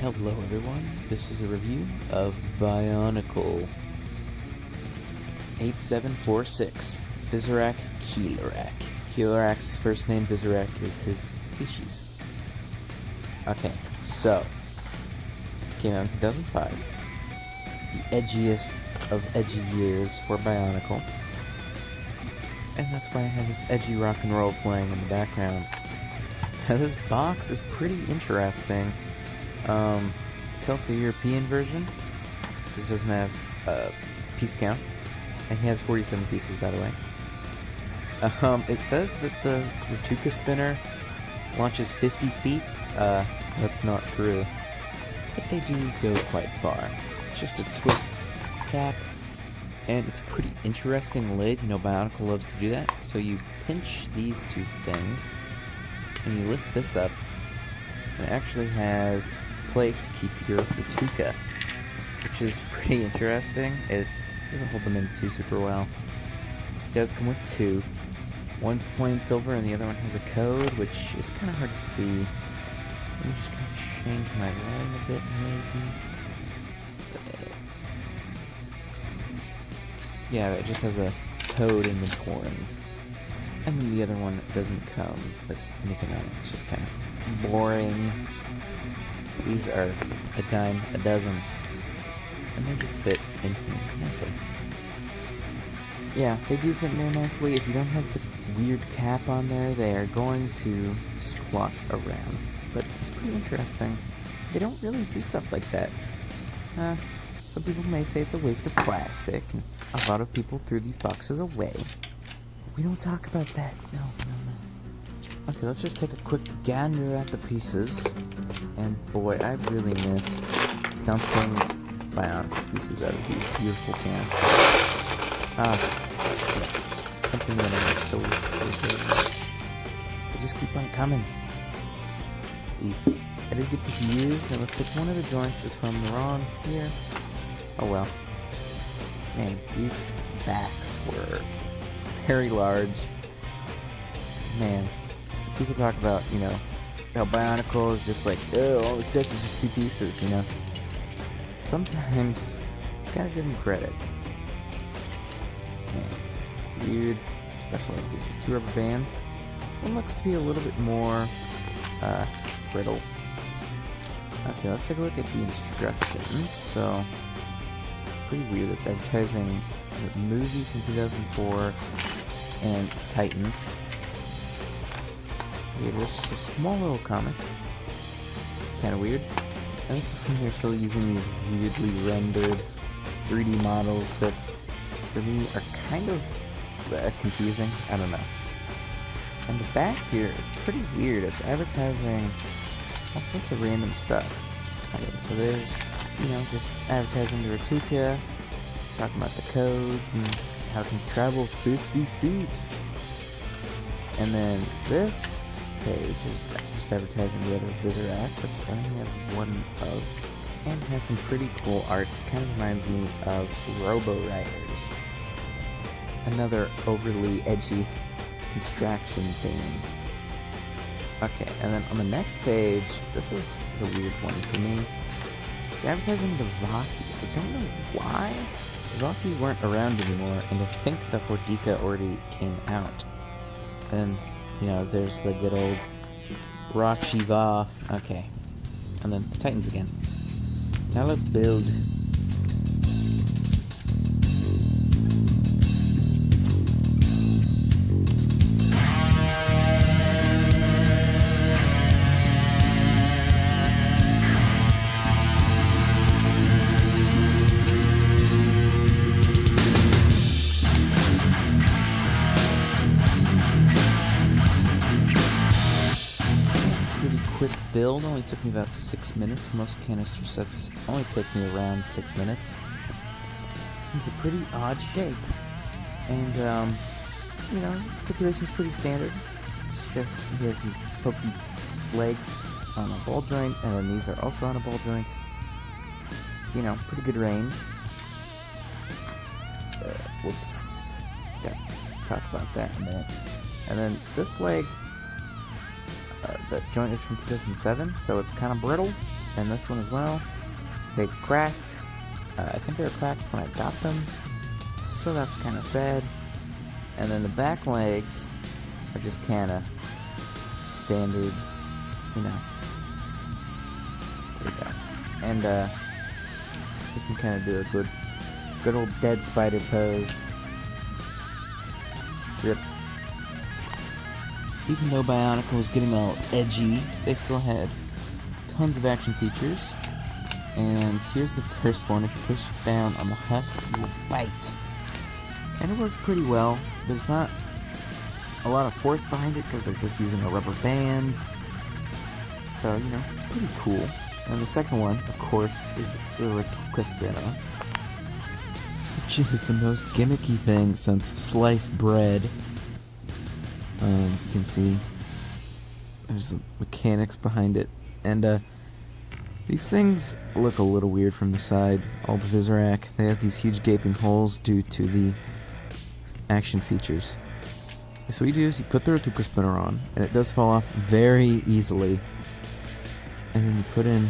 Hello everyone, this is a review of Bionicle 8746, Visorak Keelerak. Keelerak's first name, Visorak, is his species. Okay, so, came out in 2005, the edgiest of edgy years for Bionicle, and that's why I have this edgy rock and roll playing in the background. Now this box is pretty interesting. Tell it's the European version. This doesn't have a piece count. And he has 47 pieces, by the way. It says that the Ratuka spinner launches 50 feet. That's not true. But they do go quite far. It's just a twist cap. And it's a pretty interesting lid. You know, Bionicle loves to do that. So you pinch these two things. And you lift this up. And it actually has place to keep your Ratuka, which is pretty interesting. It doesn't hold them in too super well. It does come with two. One's plain silver and the other one has a code, which is kind of hard to see. Let me just kind of change my lighting a bit, maybe. Yeah, it just has a code in the touring. And then the other one doesn't come with anything on it. It's just kind of boring. These are a dime a dozen. And they just fit in here nicely. Yeah, they do fit in there nicely. If you don't have the weird cap on there, they are going to slosh around. But it's pretty interesting. They don't really do stuff like that. Some people may say it's a waste of plastic, and a lot of people threw these boxes away. We don't talk about that. No. Okay, let's just take a quick gander at the pieces. And boy, I really miss dumping Bionicle pieces out of these beautiful cans. Yes. Something that I miss so much. They just keep on coming. I did get this used, and it looks like one of the joints is from the wrong here. Oh well. Man, these backs were very large. Man, people talk about, you know, how Bionicle is just like, oh, all the sets are just two pieces, you know. Sometimes, you gotta give them credit. Man, weird specialized pieces. Two rubber bands. One looks to be a little bit more, brittle. Okay, let's take a look at the instructions. So, pretty weird. It's advertising a movie from 2004 and Titans. It was just a small little comic. Kind of weird. And this is when they're still using these weirdly rendered 3D models that, for me, are kind of confusing. I don't know. And the back here is pretty weird. It's advertising all sorts of random stuff. Okay, so there's, you know, just advertising the Ratuka, talking about the codes and how it can travel 50 feet. And then this page is just advertising the other Visorak, which I only have one of, and has some pretty cool art. Kind of reminds me of Robo Riders, another overly edgy construction thing. Okay, and then on the next page, this is the weird one for me. It's advertising the Vaki. I don't know why. The Vaki weren't around anymore, and I think the Boudica already came out. And you know, there's the good old Rock Shiva. Okay. And then the Titans again. Now let's build. Quick build, only took me about 6 minutes. Most canister sets only take me around 6 minutes. It's a pretty odd shape, and you know, articulation's pretty standard. It's just he has these pokey legs on a ball joint, and then these are also on a ball joint. You know, pretty good range. Talk about that in a minute. And then this leg, The joint is from 2007, so it's kind of brittle. And this one as well. They cracked. I think they were cracked when I got them, so that's kind of sad. And then the back legs are just kind of standard, you know. There we go. And you can kind of do a good old dead spider pose. Rip. Even though Bionicle was getting all edgy, they still had tons of action features. And here's the first one. If you push down on the husk, you will bite. And it works pretty well. There's not a lot of force behind it because they're just using a rubber band. So, you know, it's pretty cool. And the second one, of course, is the Ratuka Spinner, which is the most gimmicky thing since sliced bread. You can see there's the mechanics behind it. And these things look a little weird from the side. All the Visorak, they have these huge gaping holes due to the action features. So what you do is you put the Ratuka Spinner on, and it does fall off very easily. And then you put in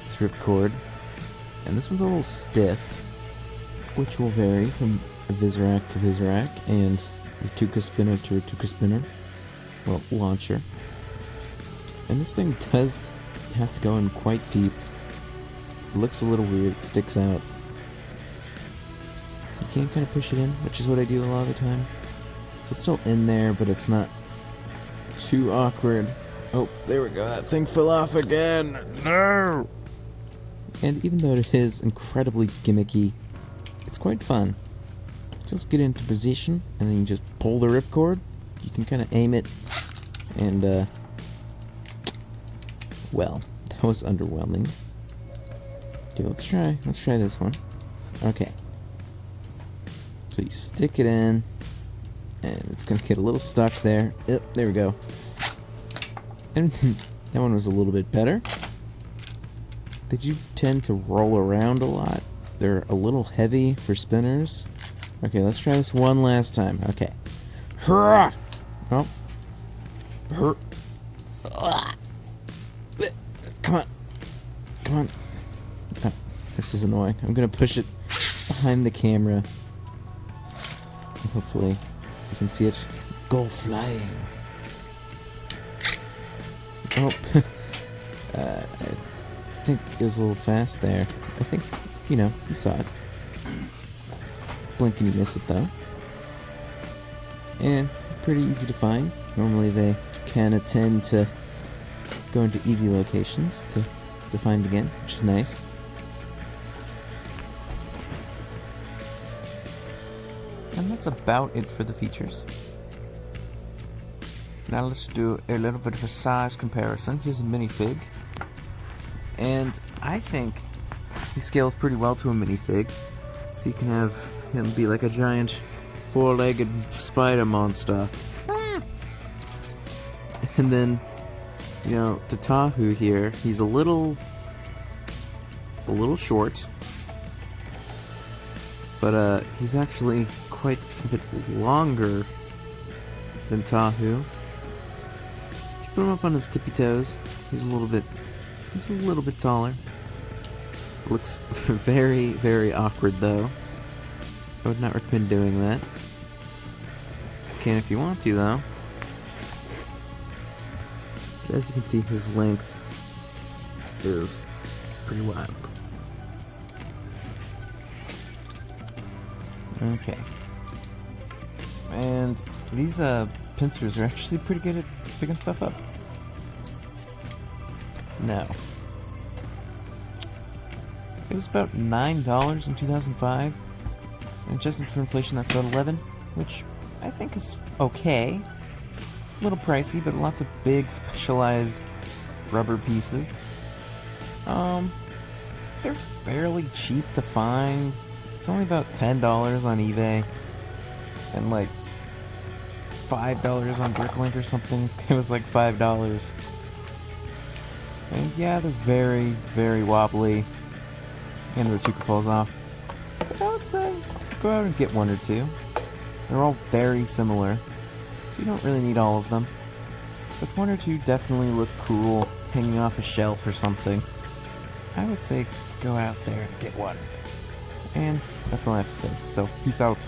this ripcord, and this one's a little stiff, which will vary from Visorak to Visorak, and Ratuka Spinner to Ratuka Spinner, well, launcher. And this thing does have to go in quite deep. It looks a little weird, it sticks out. You can kind of push it in, which is what I do a lot of the time. So it's still in there, but it's not too awkward. Oh, there we go, that thing fell off again! No! And even though it is incredibly gimmicky, it's quite fun. Just get into position, and then you just pull the ripcord. You can kind of aim it, and well, that was underwhelming. Okay, let's try this one. Okay. So you stick it in, and it's gonna get a little stuck there. Yep, there we go. And that one was a little bit better. They do tend to roll around a lot. They're a little heavy for spinners. Okay, let's try this one last time. Okay. Hurrah! Oh. Come on. Come on. Oh, this is annoying. I'm gonna push it behind the camera. And hopefully you can see it go flying. Oh. I think it was a little fast there. I think, you know, you saw it. Blink and you miss it though. And pretty easy to find. Normally they kind of tend to go into easy locations to find again, which is nice. And that's about it for the features. Now let's do a little bit of a size comparison. Here's a minifig. And I think he scales pretty well to a minifig. So you can have him be like a giant four-legged spider monster. And then, you know, Tatahu here, he's a little short. But he's actually quite a bit longer than Tahu. If you put him up on his tippy toes, he's a little bit taller. Looks very, very awkward though. I would not recommend doing that. You can if you want to though. But as you can see, his length is pretty wild. Okay. And these pincers are actually pretty good at picking stuff up. No. It was about $9 in 2005. And adjusted for inflation, that's about $11, which I think is okay. A little pricey, but lots of big, specialized rubber pieces. They're fairly cheap to find. It's only about $10 on eBay, and like $5 on Bricklink or something. It was like $5. And yeah, they're very, very wobbly, and the Ratuka falls off. But I would say go out and get one or two. They're all very similar, so you don't really need all of them. But one or two definitely look cool, hanging off a shelf or something. I would say go out there and get one. And that's all I have to say. So, peace out.